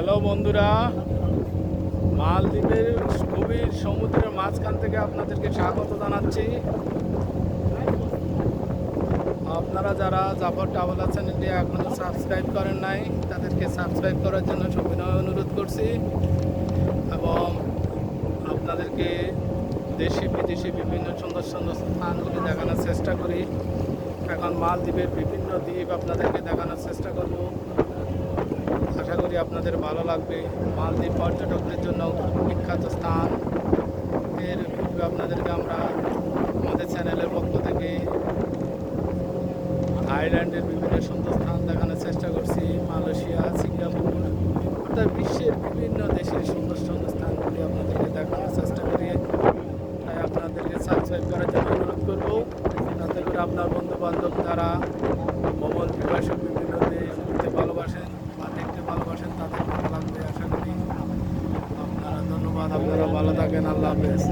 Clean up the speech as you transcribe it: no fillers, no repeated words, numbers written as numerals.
Hello বন্ধুরা, মালদ্বীপের গভীর সমুদ্রের মাঝখান থেকে আপনাদেরকে স্বাগত জানাচ্ছি। আপনারা যারা জাফর ট্রাভেল চ্যানেলটি এখনও সাবস্ক্রাইব করেন নাই, তাদেরকে সাবস্ক্রাইব করার জন্য সবিনয় অনুরোধ করছি এবং আপনাদেরকে দেশি বিদেশি বিভিন্ন সুন্দর সুন্দর স্থানগুলি দেখানোর চেষ্টা করি। এখন মালদ্বীপের বিভিন্ন দ্বীপ আপনাদেরকে দেখানোর চেষ্টা করব। আশা করি আপনাদের ভালো লাগবে। মালদ্বীপ পর্যটকদের জন্য বিখ্যাত স্থান এর পূর্বে আপনাদেরকে আমরা আমাদের চ্যানেলের পক্ষ থেকে থাইল্যান্ডের বিভিন্ন সুন্দর স্থান দেখানোর চেষ্টা করছি। মালয়েশিয়া, সিঙ্গাপুর অর্থাৎ বিশ্বের বিভিন্ন দেশের সুন্দর সুন্দর স্থানগুলি আপনাদেরকে দেখানোর চেষ্টা করি। তাই আপনাদেরকে সাবস্ক্রাইব করার জন্য অনুরোধ করবো, যাতে করে আপনার বন্ধু বান্ধব যারা ভ্রমণ পিপাসু বিভিন্ন দেশ ঘুরতে ভালোবাসেন বা দেখতে ভালোবাসেন তাদের ভালো লাগবে আশা করি। আপনারা ধন্যবাদ, আপনারা ভালো থাকেন। আল্লাহ হাফেজ।